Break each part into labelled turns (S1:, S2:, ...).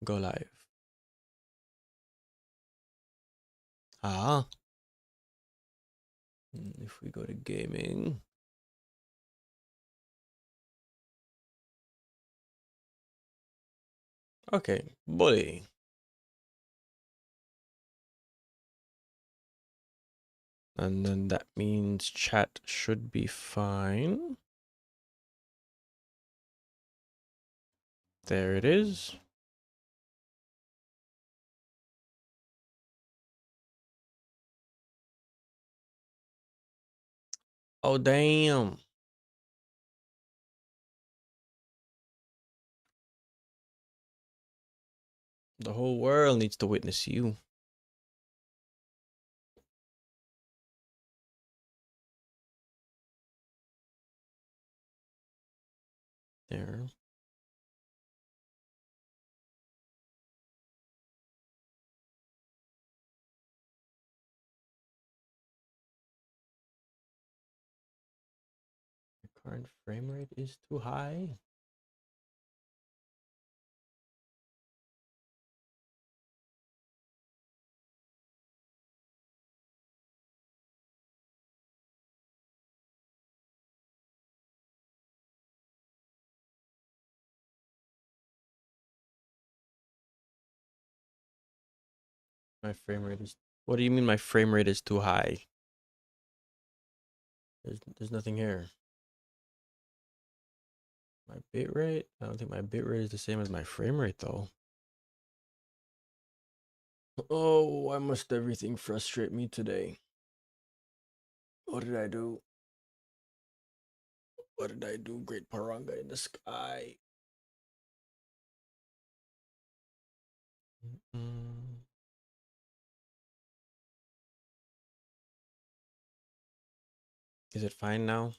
S1: Go live. Ah. If we go to gaming. Okay, bully. And then that means chat should be fine. There it is. Oh, damn. The whole world needs to witness you. There. The current frame rate is too high. My frame rate is. What do you mean my frame rate is too high? There's nothing here. My bit rate? I don't think my bit rate is the same as my frame rate though. Oh, why must everything frustrate me today? What did I do? What did I do? Great Paranga in the sky. Is it fine now?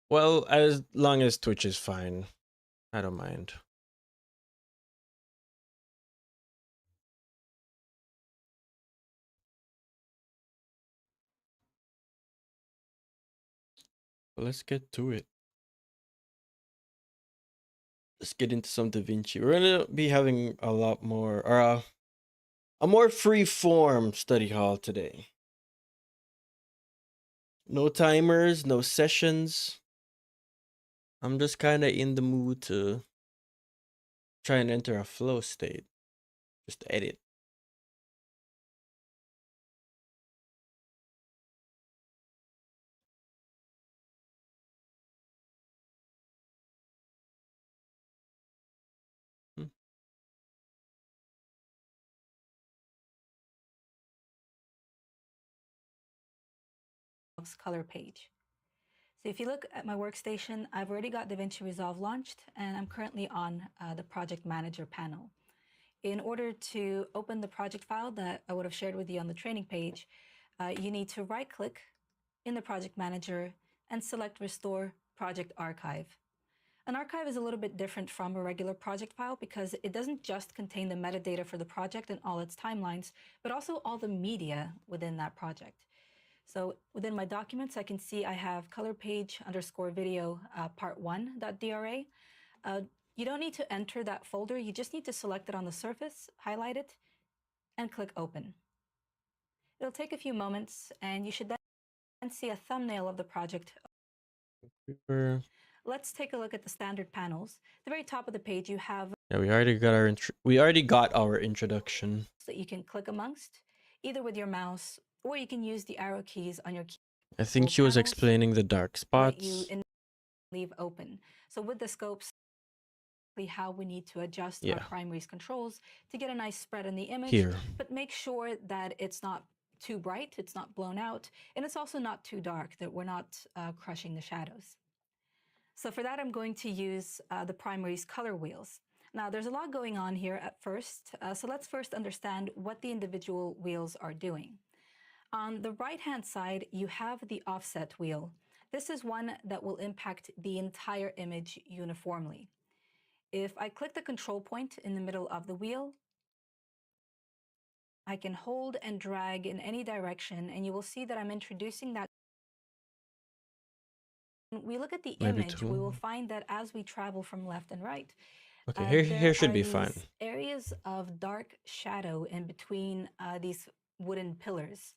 S1: Well, as long as Twitch is fine, I don't mind. But let's get to it. Let's get into some DaVinci. We're gonna be having a lot more, or a more free form study hall today. No timers, no sessions. I'm just kind of in the mood to try and enter a flow state. Just edit. Hmm.
S2: Color page. So if you look at my workstation, I've already got DaVinci Resolve launched, and I'm currently on the Project Manager panel. In order to open the project file that I would have shared with you on the training page, you need to right-click in the Project Manager and select Restore Project Archive. An archive is a little bit different from a regular project file because it doesn't just contain the metadata for the project and all its timelines, but also all the media within that project. So within my documents, I can see I have color page underscore video part1.dra. You don't need to enter that folder. You just need to select it on the surface, highlight it, and click open. It'll take a few moments, and you should then see a thumbnail of the project. Let's take a look at the standard panels. At the very top of the page, you have
S1: we already got our introduction
S2: that you can click amongst, either with your mouse, or you can use the arrow keys on your keyboard.
S1: I think she was explaining the dark spots.
S2: That you leave open. So with the scopes, how we need to adjust our primaries controls to get a nice spread in the image,
S1: here.
S2: But make sure that it's not too bright, it's not blown out, and it's also not too dark, that we're not crushing the shadows. So for that, I'm going to use the primaries color wheels. Now, there's a lot going on here at first, so let's first understand what the individual wheels are doing. On the right-hand side, you have the offset wheel. This is one that will impact the entire image uniformly. If I click the control point in the middle of the wheel, I can hold and drag in any direction, and you will see that I'm introducing that. When we look at the
S1: Maybe
S2: image, we will
S1: two.
S2: find that as we travel from left and right,
S1: Okay, here
S2: there
S1: should
S2: are
S1: be fine.
S2: these areas of dark shadow in between these wooden pillars,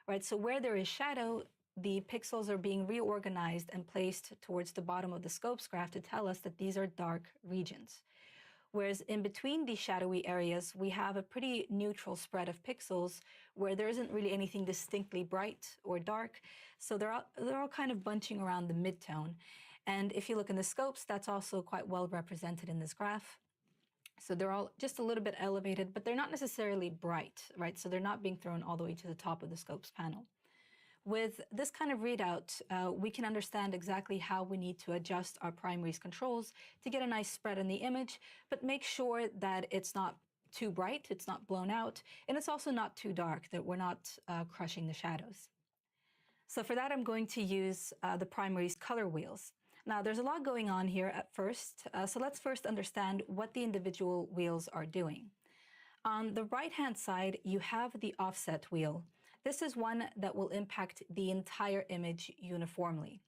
S2: right? So where there is shadow, the pixels are being reorganized and placed towards the bottom of the scopes graph to tell us that these are dark regions. Whereas in between these shadowy areas, we have a pretty neutral spread of pixels where there isn't really anything distinctly bright or dark. So they're all kind of bunching around the midtone. And if you look in the scopes, that's also quite well represented in this graph. So they're all just a little bit elevated, but they're not necessarily bright, right? So they're not being thrown all the way to the top of the scopes panel. With this kind of readout, we can understand exactly how we need to adjust our primaries controls to get a nice spread in the image, but make sure that it's not too bright, it's not blown out, and it's also not too dark, that we're not crushing the shadows. So for that, I'm going to use the primaries color wheels. Now, there's a lot going on here at first, so let's first understand what the individual wheels are doing. On the right-hand side, you have the offset wheel. This is one that will impact the entire image uniformly.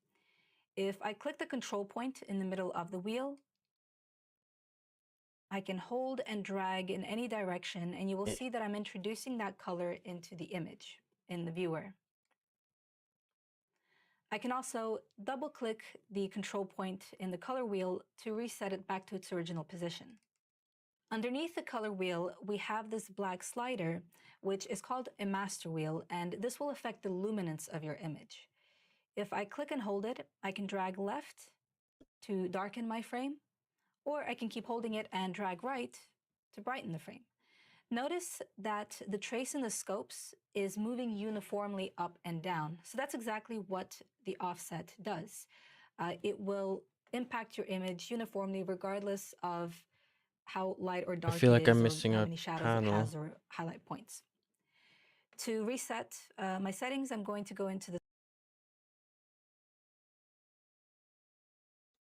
S2: If I click the control point in the middle of the wheel, I can hold and drag in any direction, and you will see that I'm introducing that color into the image in the viewer. I can also double-click the control point in the color wheel to reset it back to its original position. Underneath the color wheel, we have this black slider, which is called a master wheel, and this will affect the luminance of your image. If I click and hold it, I can drag left to darken my frame, or I can keep holding it and drag right to brighten the frame. Notice that the trace in the scopes is moving uniformly up and down. So that's exactly what the offset does. It will impact your image uniformly regardless of how light or
S1: I
S2: dark
S1: feel
S2: it
S1: like I'm
S2: is or
S1: missing
S2: how
S1: a
S2: many shadows it
S1: panel.
S2: has or highlight points. To reset my settings, I'm going to go into the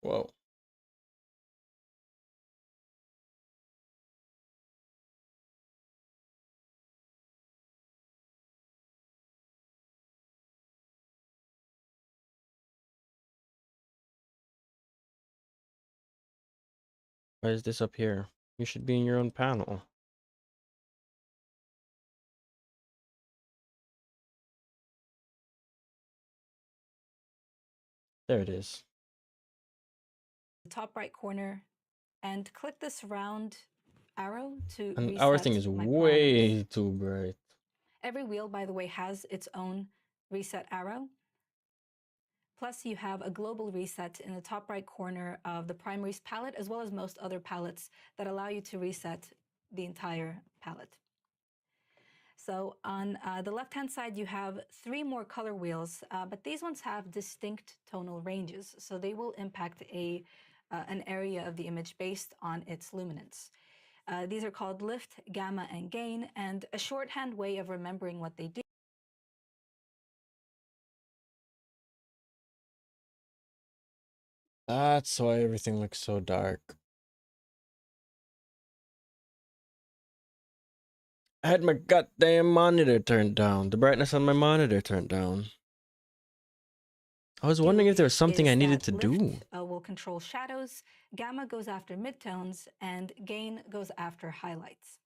S1: Whoa. Why is this up here? You should be in your own panel. There it is.
S2: top right corner and click this round arrow to
S1: And our thing
S2: reset
S1: is
S2: my parameters.
S1: way too bright.
S2: Every wheel, by the way, has its own reset arrow. Plus, you have a global reset in the top right corner of the primaries palette, as well as most other palettes that allow you to reset the entire palette. So on the left-hand side, you have 3 more color wheels, but these ones have distinct tonal ranges. So they will impact an area of the image based on its luminance. These are called lift, gamma, and gain, and a shorthand way of remembering what they do.
S1: That's why everything looks so dark. I had my goddamn monitor turned down. The brightness on my monitor turned down. I was wondering if there was something I needed to do.
S2: Lift will control shadows, gamma goes after midtones, and gain goes after highlights.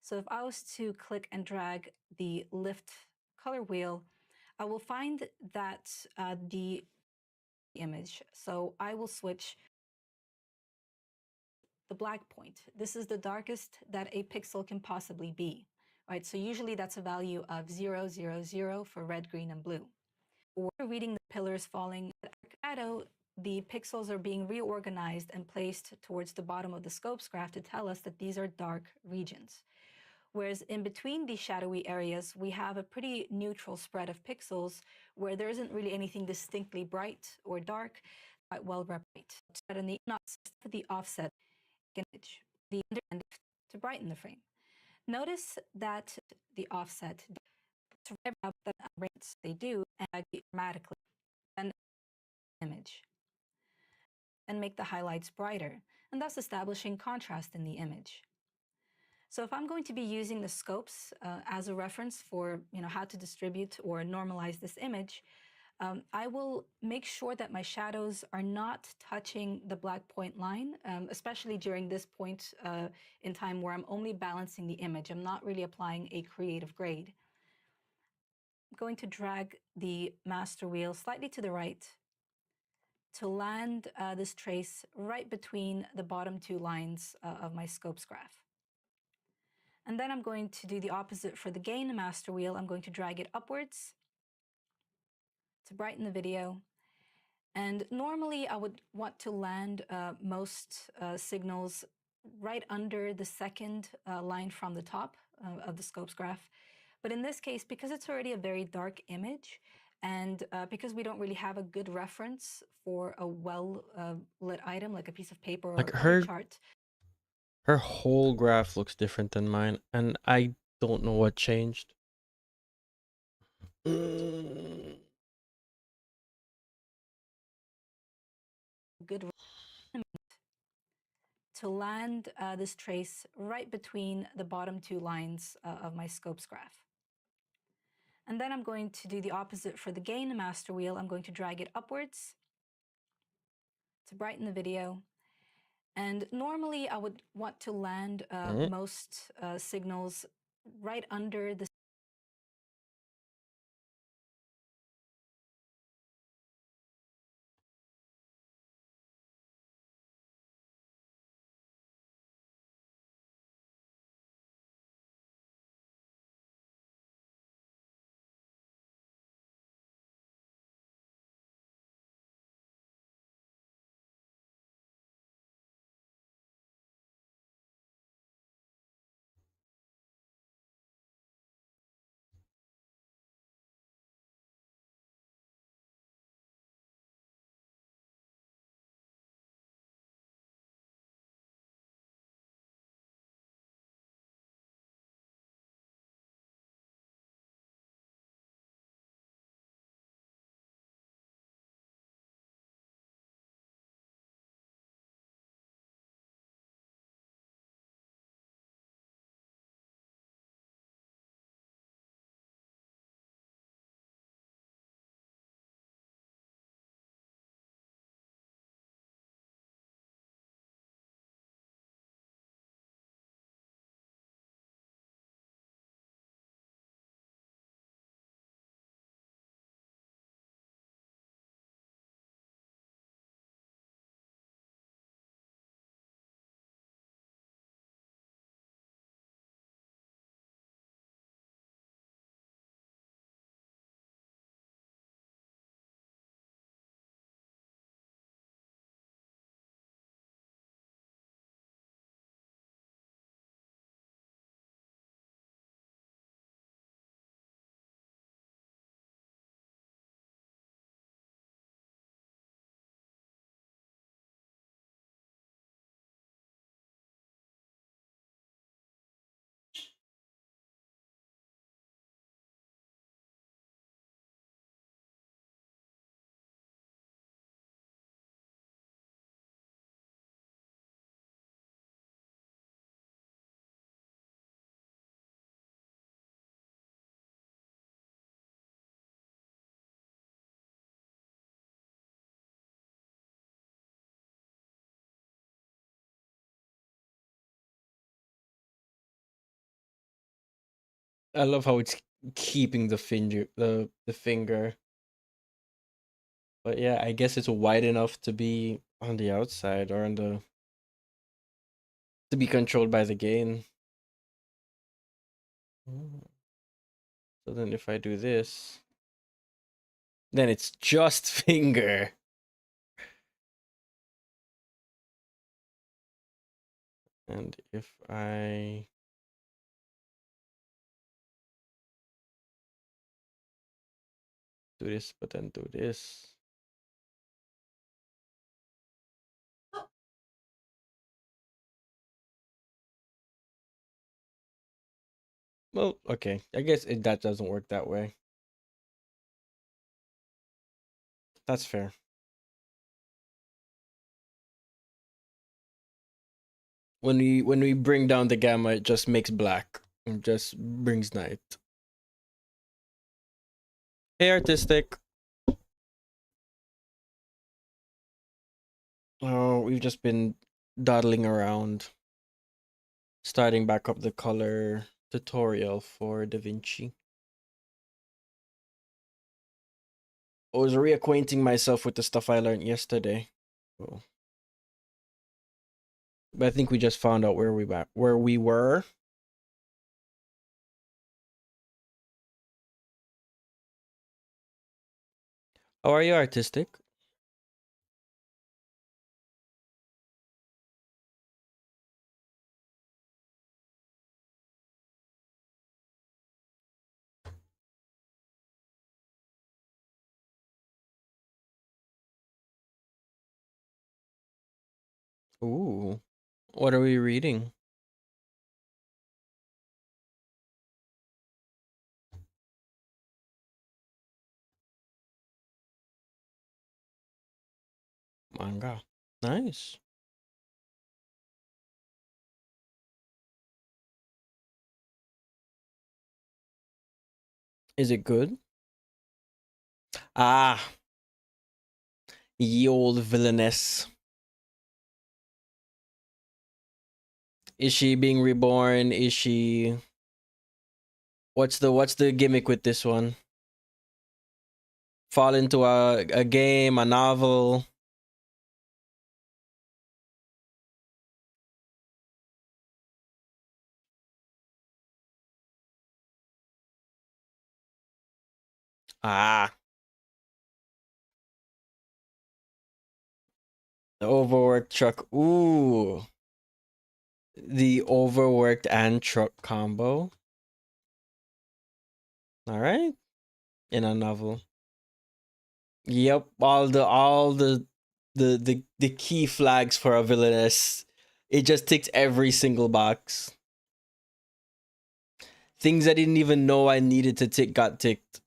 S2: So if I was to click and drag the lift color wheel, I will find that the image. So I will switch the black point. This is the darkest that a pixel can possibly be, right? So usually that's a value of 0, 0, 0 for red, green, and blue. Or reading the pillars falling shadow, the pixels are being reorganized and placed towards the bottom of the scopes graph to tell us that these are dark regions. Whereas in between these shadowy areas, we have a pretty neutral spread of pixels where there isn't really anything distinctly bright or dark, quite well represented. And the offset image, the under to brighten the frame. Notice that the offset they do and dramatically. and image and make the highlights brighter, and thus establishing contrast in the image. So if I'm going to be using the scopes as a reference for how to distribute or normalize this image, I will make sure that my shadows are not touching the black point line, especially during this point in time where I'm only balancing the image. I'm not really applying a creative grade. I'm going to drag the master wheel slightly to the right to land this trace right between the bottom two lines of my scopes graph. And then I'm going to do the opposite for the gain master wheel. I'm going to drag it upwards to brighten the video. And normally I would want to land most signals right under the second line from the top of the scopes graph. But in this case, because it's already a very dark image, and because we don't really have a good reference for a well lit item like a piece of paper
S1: Like
S2: or a
S1: her
S2: chart.
S1: her whole graph looks different than mine, and I don't know what changed.
S2: Good to land this trace right between the bottom two lines of my scopes graph. And then I'm going to do the opposite for the gain master wheel. I'm going to drag it upwards to brighten the video. And normally I would want to land most signals right under the
S1: I love how it's keeping the finger. But yeah, I guess it's wide enough to be on the outside or on the to be controlled by the gain. Mm. So then if I do this, then it's just finger. And if I do this, but then do this. Well, okay. I guess that doesn't work that way. that's fair. When we bring down the gamma, it just makes black. It just brings night. Hey, artistic. Oh, we've just been dawdling around, starting back up the color tutorial for DaVinci. I was reacquainting myself with the stuff I learned yesterday. Oh. But I think we just found out where we were. How are you, artistic? Ooh. What are we reading? Manga. Nice. Is it good? Ah, ye old villainess. Is she being reborn? Is she what's the gimmick with this one? Fall into a game, a novel. Ah, the overworked truck. Ooh. The overworked and truck combo. All right. In a novel. Yep, all the key flags for a villainess. It just ticks every single box. Things I didn't even know I needed to tick got ticked.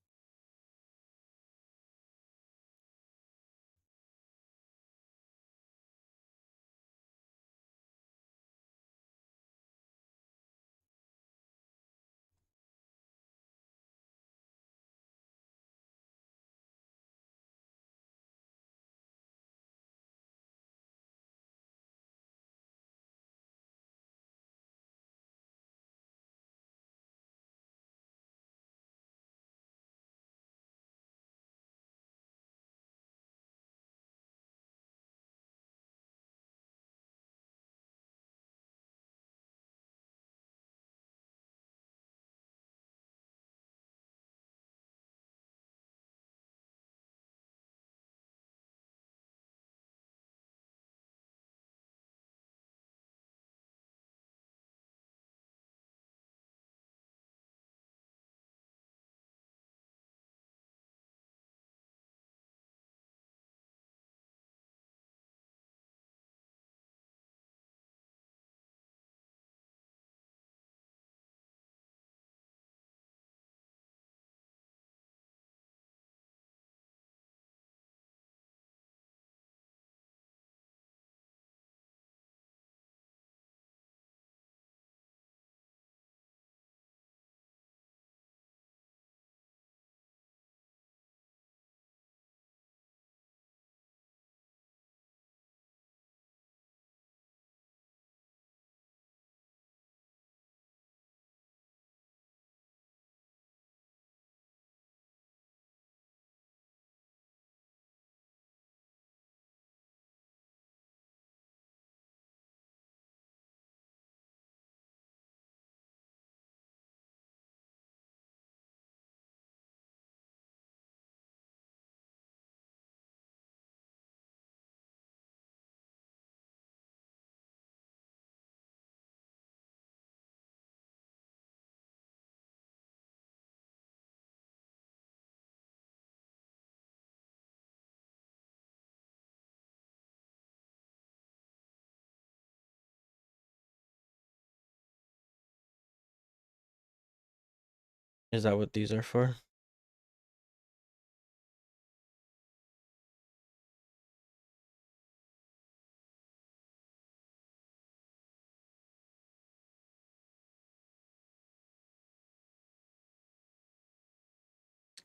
S1: Is that what these are for?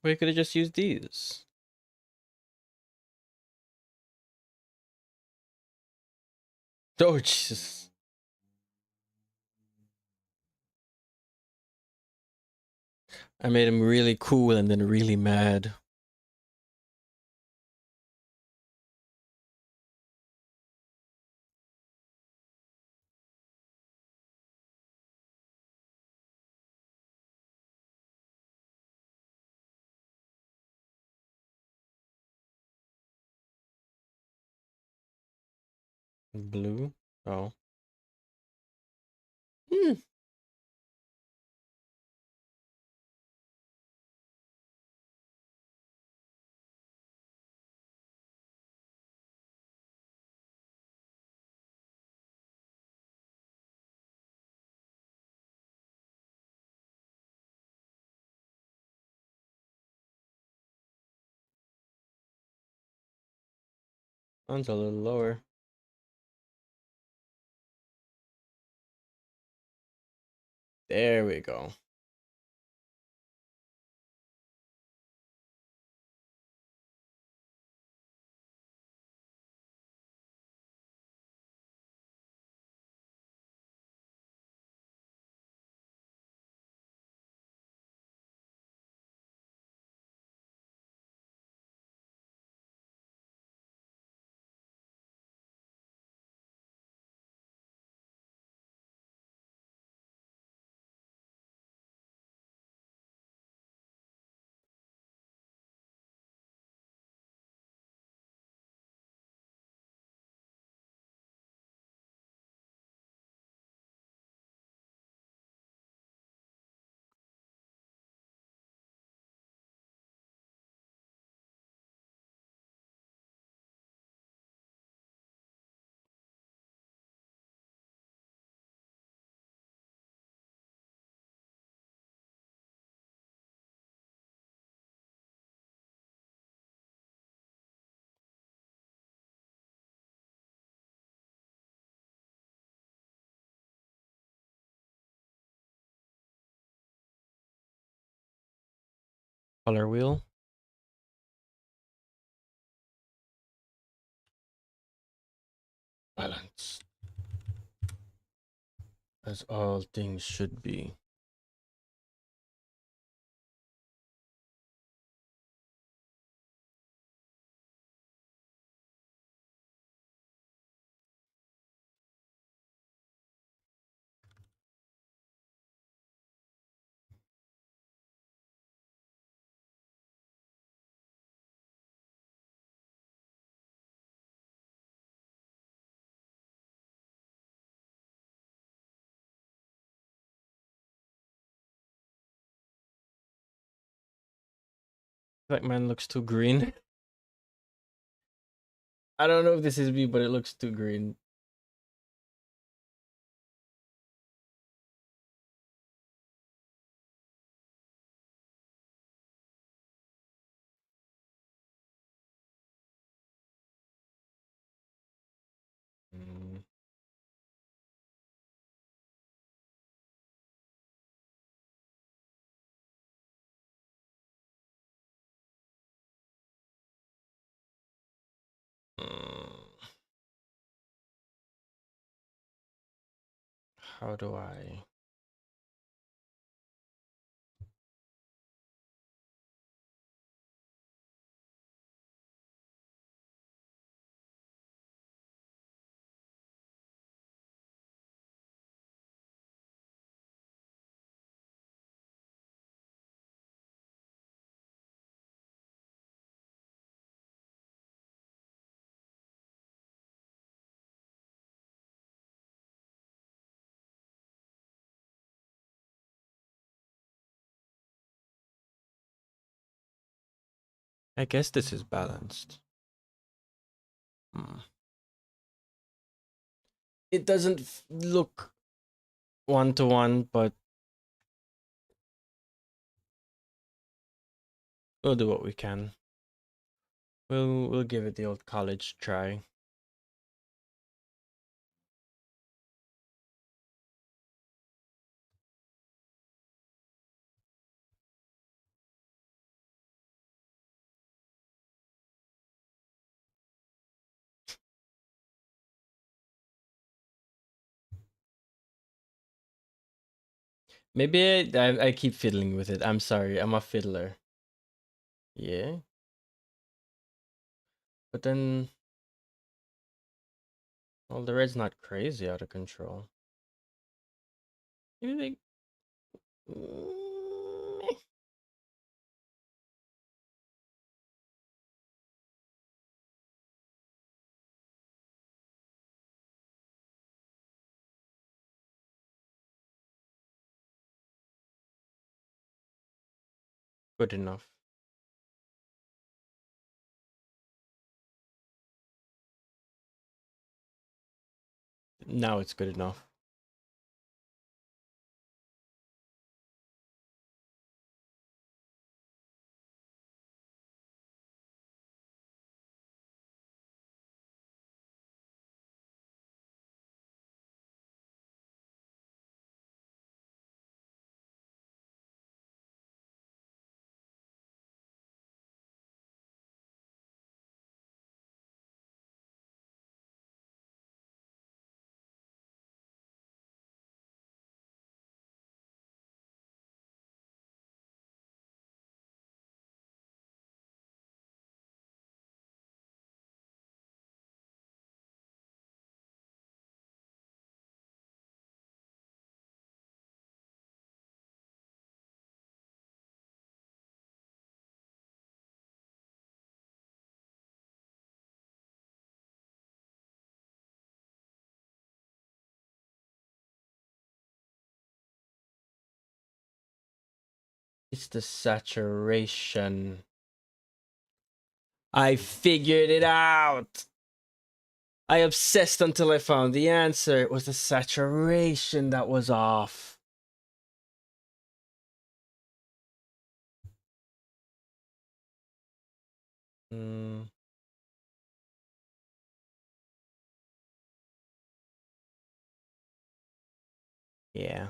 S1: We could have just used these. Oh, Jesus. I made him really cool and then really mad. Blue. Oh. Hmm. One's a little lower. There we go. Color wheel. Balance. As all things should be. That man looks too green. I don't know if this is me, but it looks too green. Mm. Mm. How do I? I guess this is balanced. Hmm. It doesn't look one to one, but we'll do what we can. We'll give it the old college try. Maybe I keep fiddling with it. I'm sorry. I'm a fiddler. Yeah. But then, well, the red's not crazy out of control. Maybe they. Mm, Good enough. Now it's good enough. It's the saturation. I figured it out. I obsessed until I found the answer. It was the saturation that was off. Mm, yeah.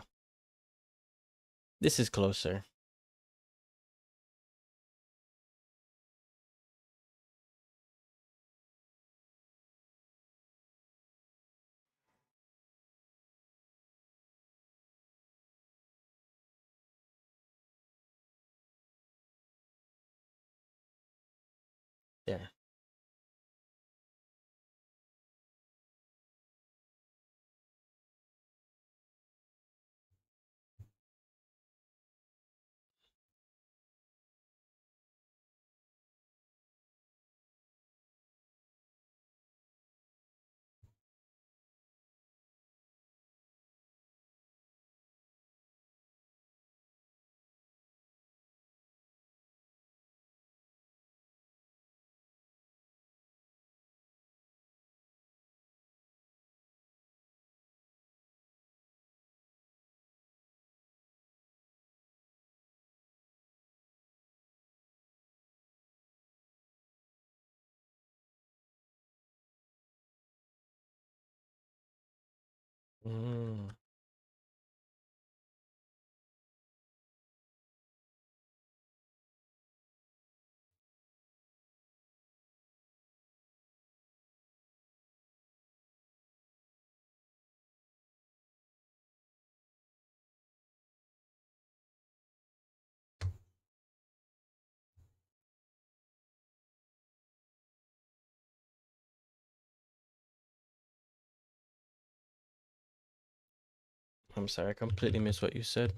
S1: This is closer. There. Mm. I'm sorry, I completely missed what you said.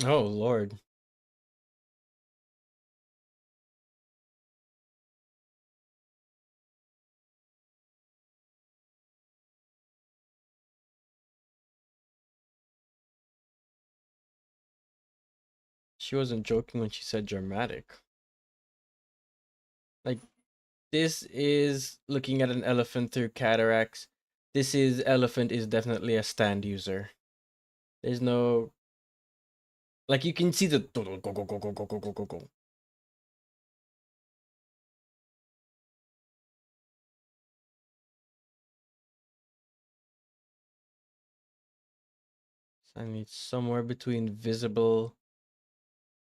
S1: Oh Lord. She wasn't joking when she said dramatic. Like, this is looking at an elephant through cataracts. This is elephant is definitely a stand user. There's no, like, you can see the go go go go go go go go go go. So I need somewhere between visible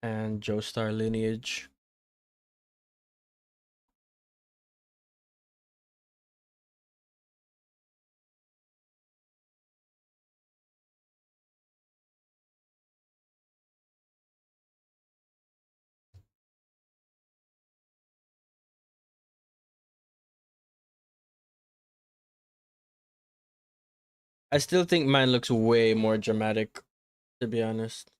S1: and Joestar lineage. I still think mine looks way more dramatic, to be honest.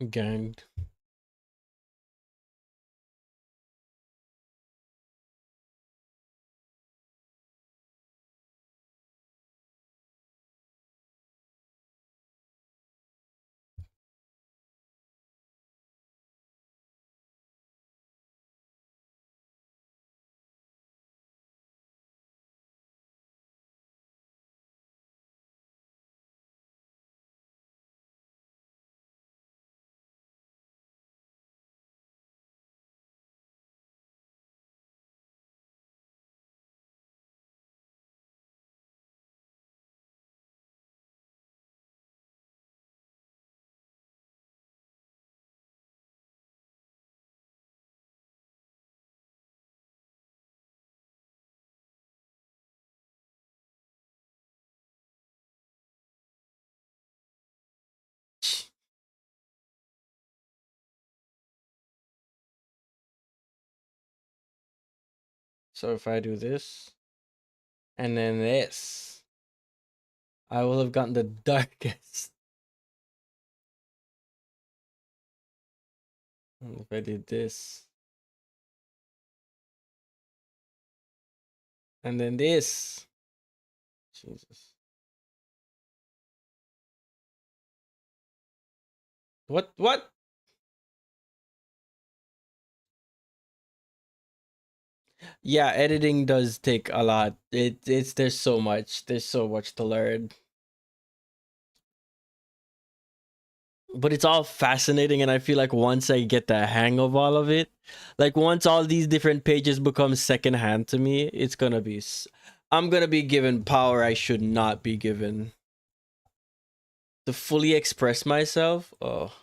S1: Ganged. So if I do this and then this, I will have gotten the darkest. And if I did this and then this, Jesus. What? What? Yeah, editing does take a lot. It's there's so much to learn. But it's all fascinating, and I feel like once I get the hang of all of it, like once all these different pages become secondhand to me, it's gonna be I'm gonna be given power I should not be given to fully express myself. Oh.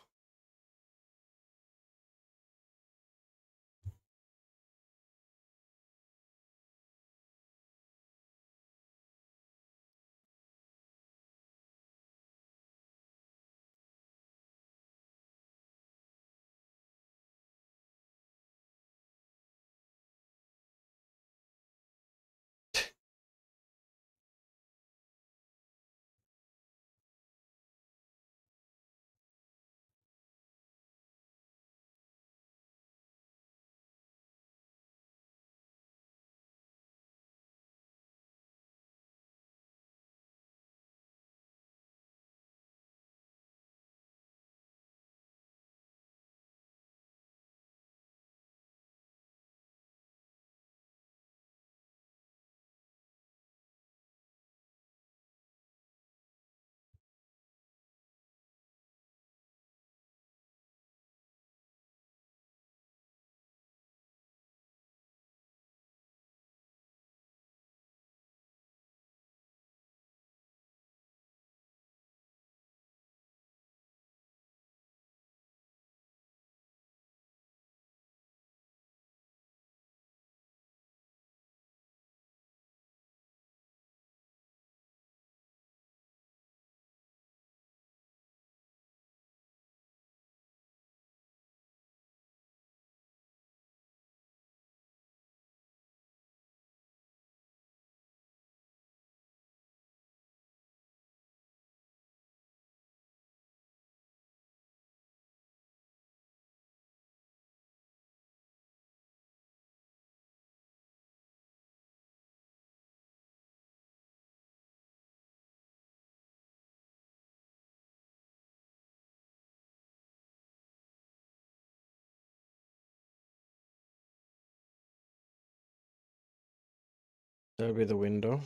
S1: That'll be the window.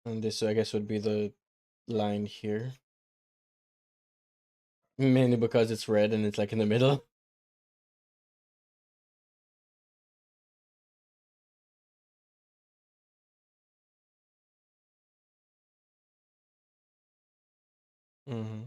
S1: And this, I guess, would be the line here. Mainly because it's red and it's like in the middle. Mm-hmm.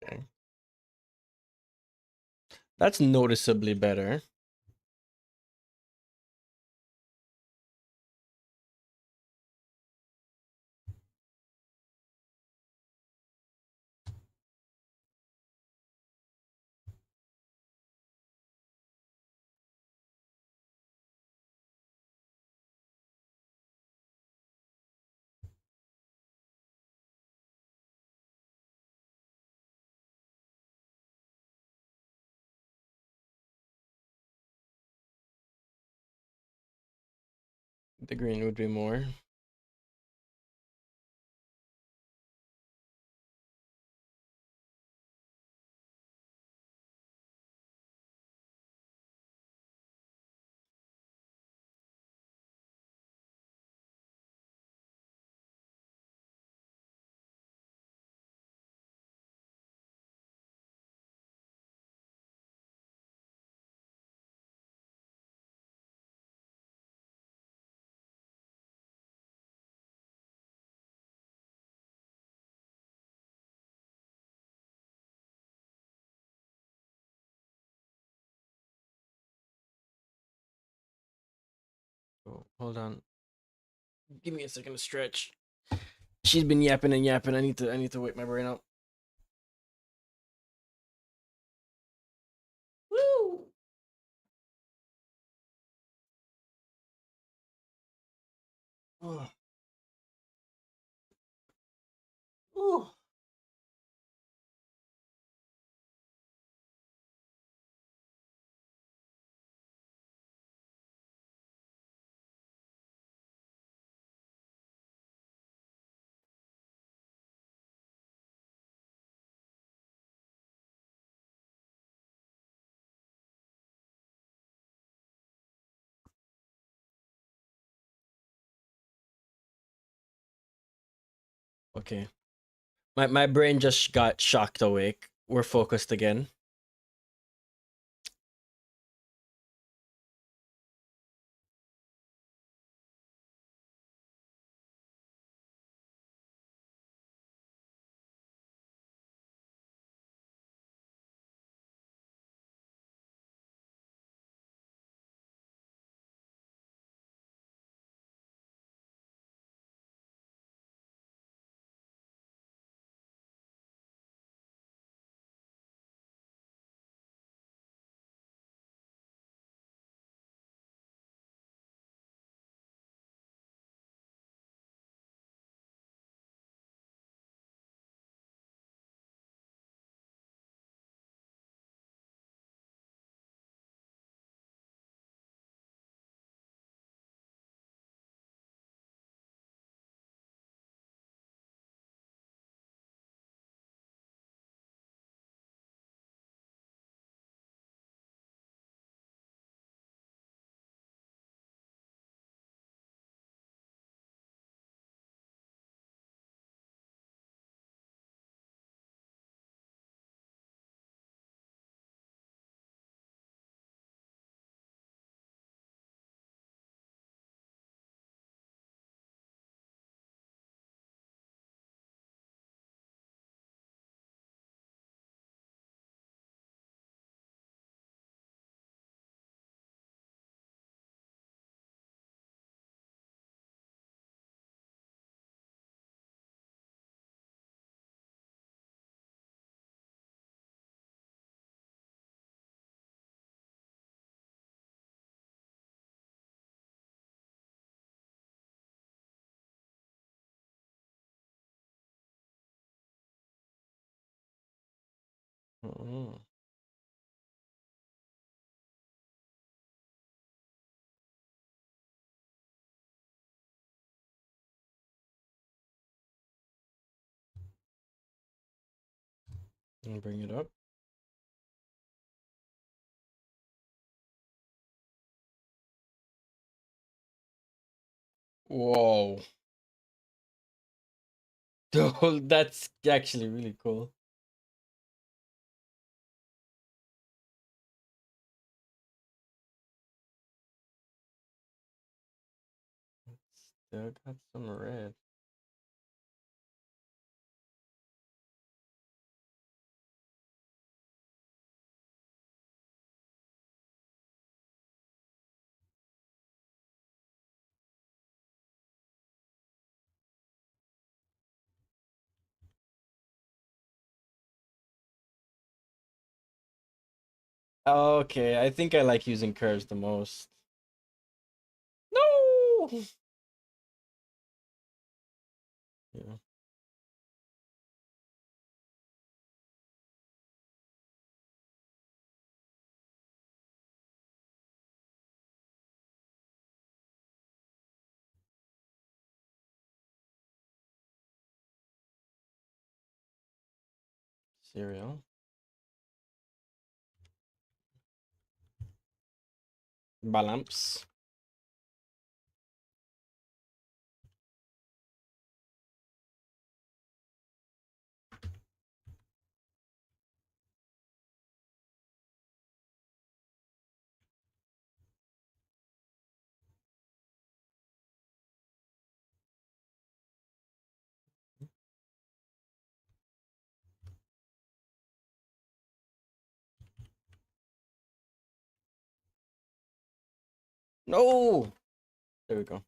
S1: Okay. That's noticeably better. The green would be more. Oh, hold on. Give me a second to stretch. She's been yapping and yapping. I need to wake my brain up. Woo! Oh. Ooh. Okay. My brain just got shocked awake. We're focused again. Mm. And bring it up. Whoa. That's actually really cool. Still got some red. Okay, I think I like using curves the most. No! Yeah, cereal. Balance. No! There we go.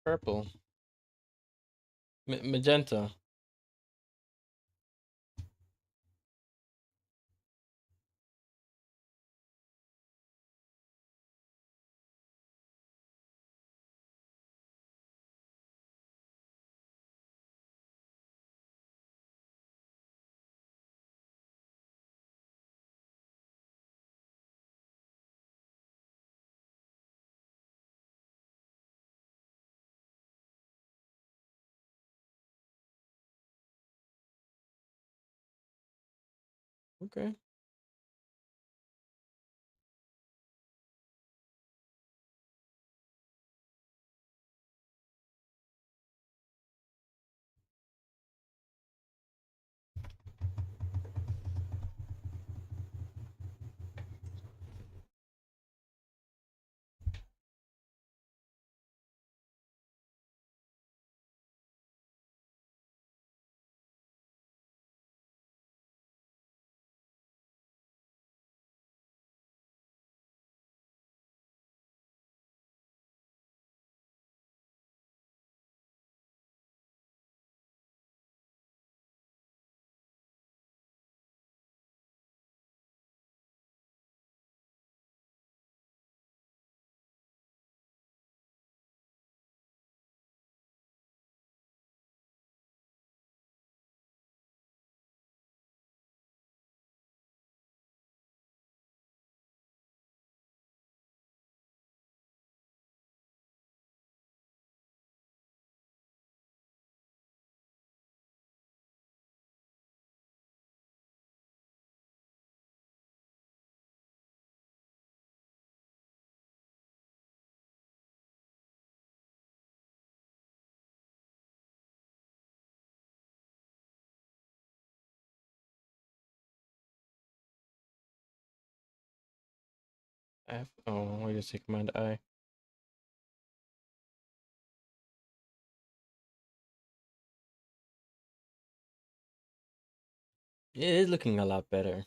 S1: Purple. Magenta. Okay. F. Oh, I just say Command I. It is looking a lot better.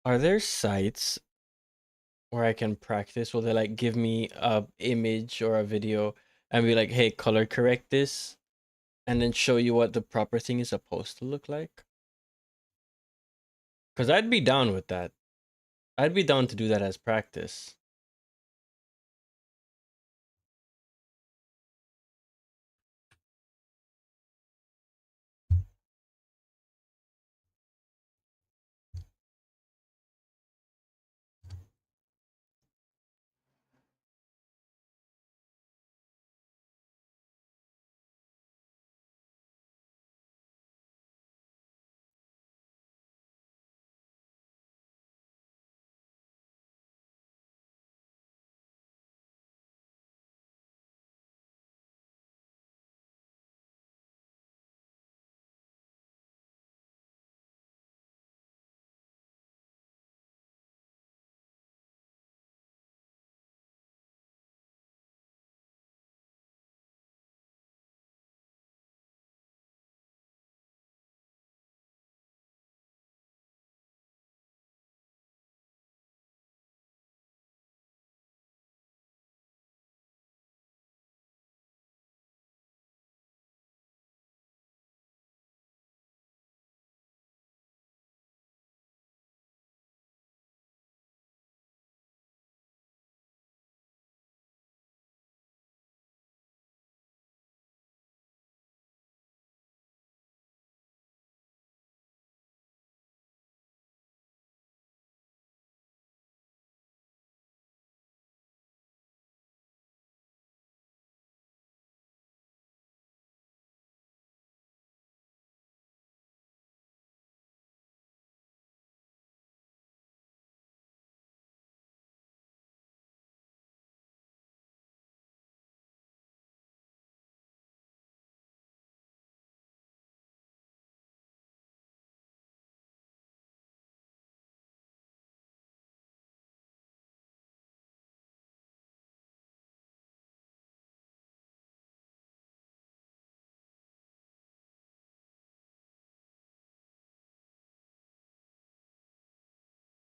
S1: Are there sites where I can practice? Will they like give me a image or a video and be like, "Hey, color correct this," and then show you what the proper thing is supposed to look like? Because I'd be down with that. I'd be down to do that as practice.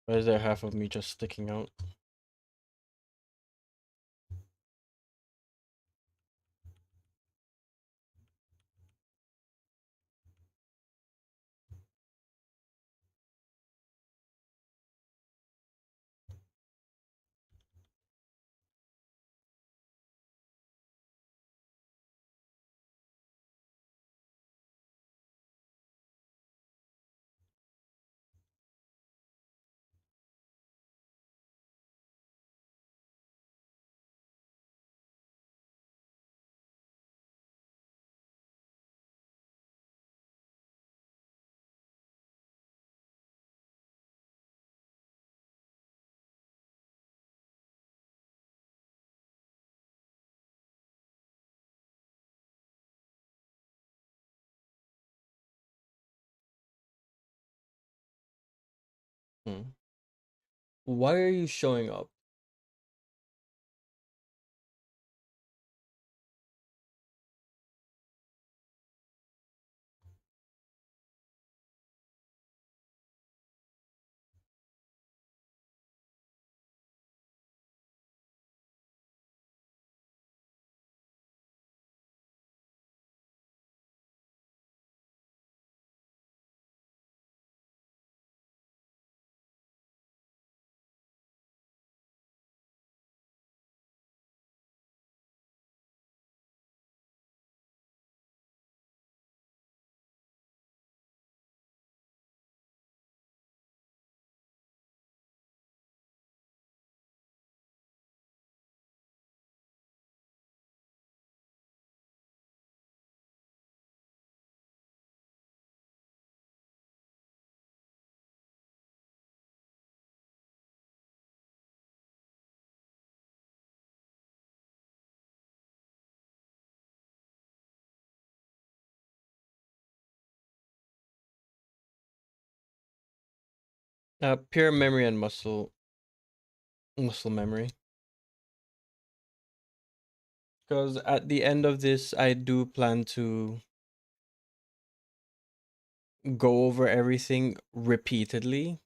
S1: Why is there half of me just sticking out? Hmm. Why are you showing up? Pure memory and muscle memory. Because at the end of this, I do plan to go over everything repeatedly.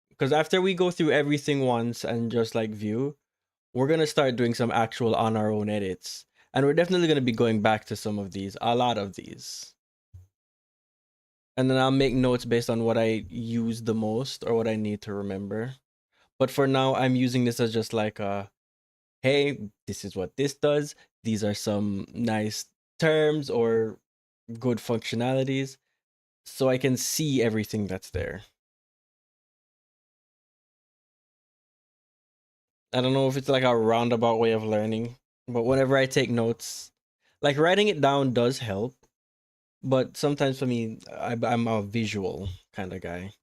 S1: Because after we go through everything once and just like view, we're gonna start doing some actual on our own edits. And we're definitely gonna be going back to some of these, a lot of these. And then I'll make notes based on what I use the most or what I need to remember. But for now, I'm using this as just like a hey, this is what this does. These are some nice terms or good functionalities. So I can see everything that's there. I don't know if it's like a roundabout way of learning, but whenever I take notes, like writing it down does help. But sometimes for me, I'm a visual kind of guy.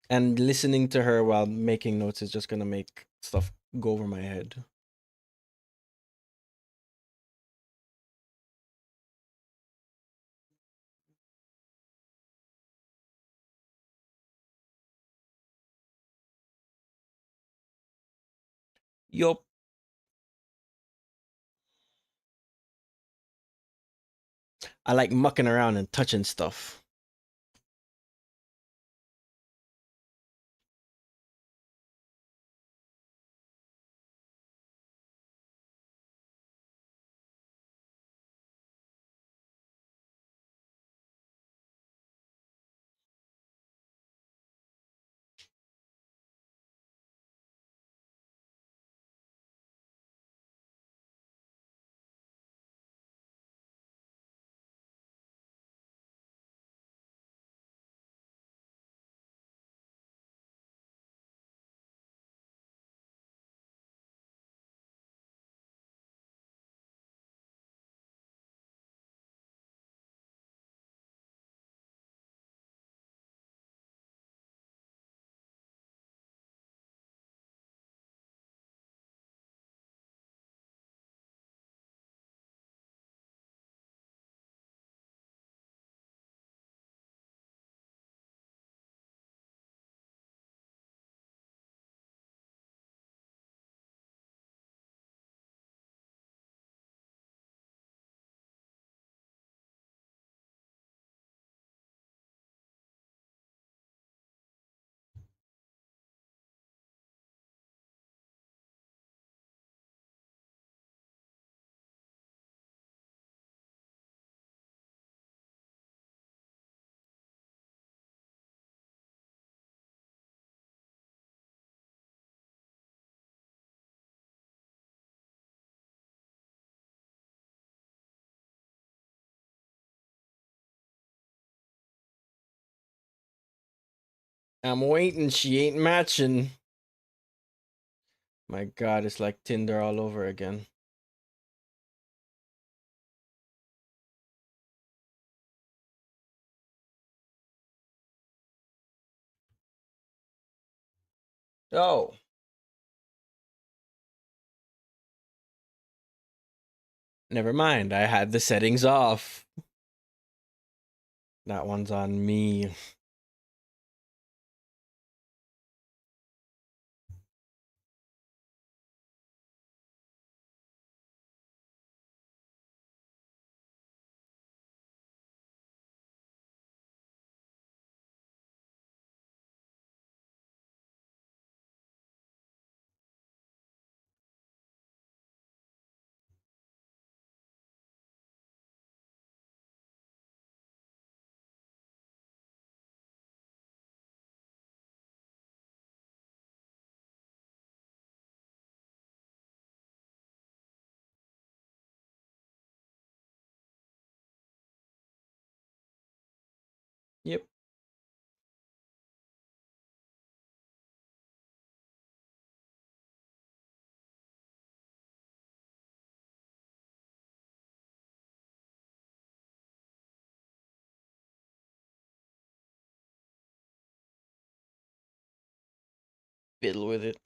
S1: And listening to her while making notes is just going to make stuff go over my head. Yup. I like mucking around and touching stuff. I'm waiting. She ain't matching. My God, it's like Tinder all over again. Oh, never mind. I had the settings off. That one's on me. Yep. Fiddle with it.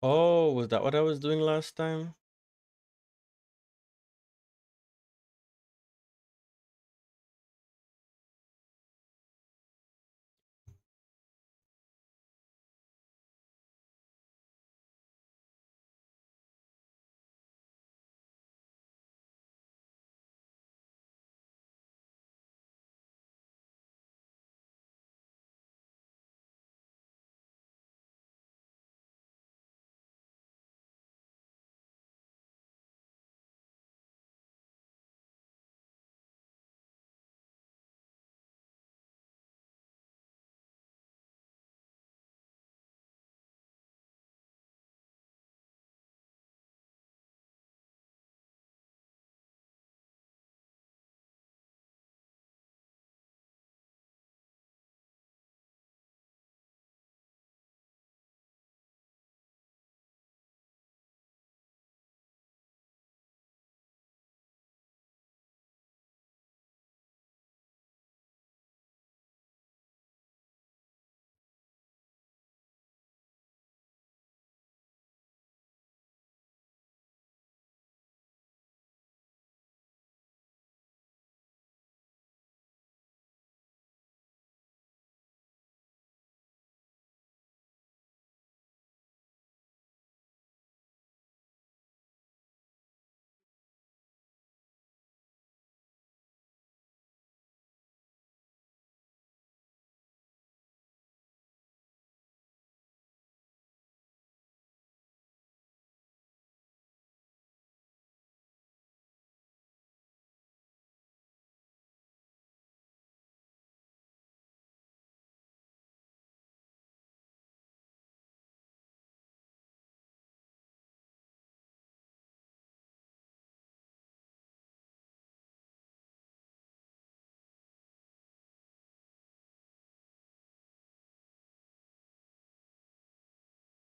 S1: Oh, was that what I was doing last time?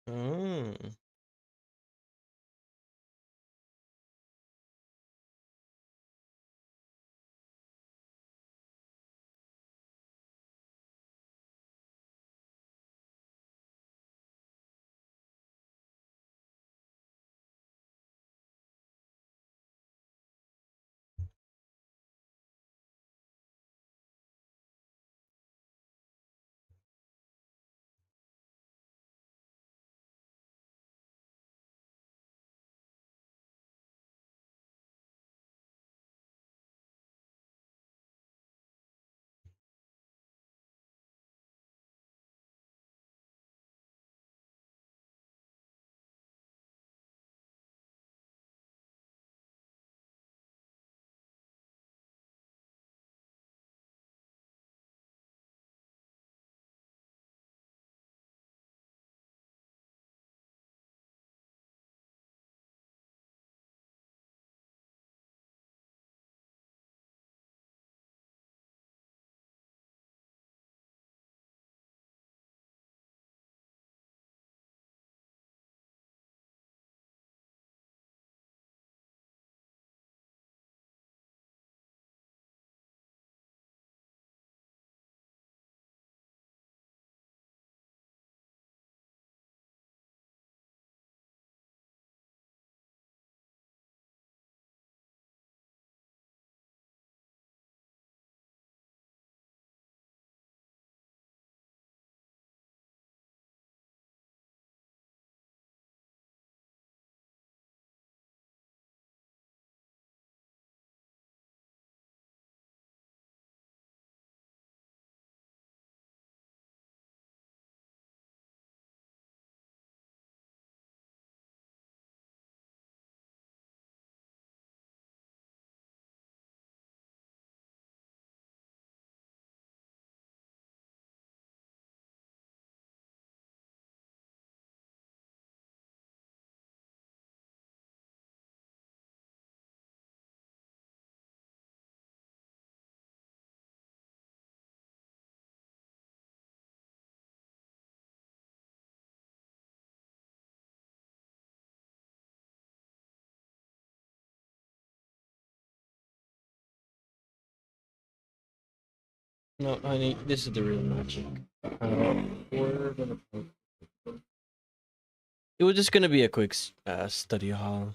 S1: Mm. No, honey, this is the real magic. We're gonna. It was just gonna be a quick study hall.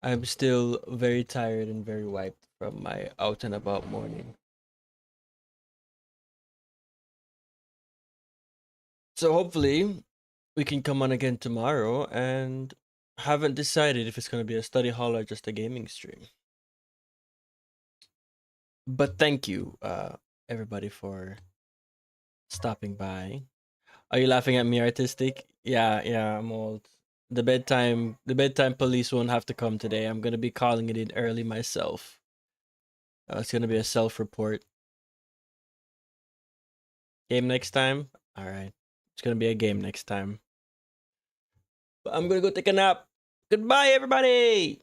S1: I'm still very tired and very wiped from my out and about morning. So hopefully we can come on again tomorrow, and haven't decided if it's gonna be a study hall or just a gaming stream. But thank you, everybody, for stopping by. Are you laughing at me, artistic? Yeah, yeah, I'm old. The bedtime police won't have to come today. I'm gonna be calling it in early myself. It's gonna be a self-report. Game next time. All right, it's gonna be a game next time. But I'm gonna go take a nap. Goodbye, everybody.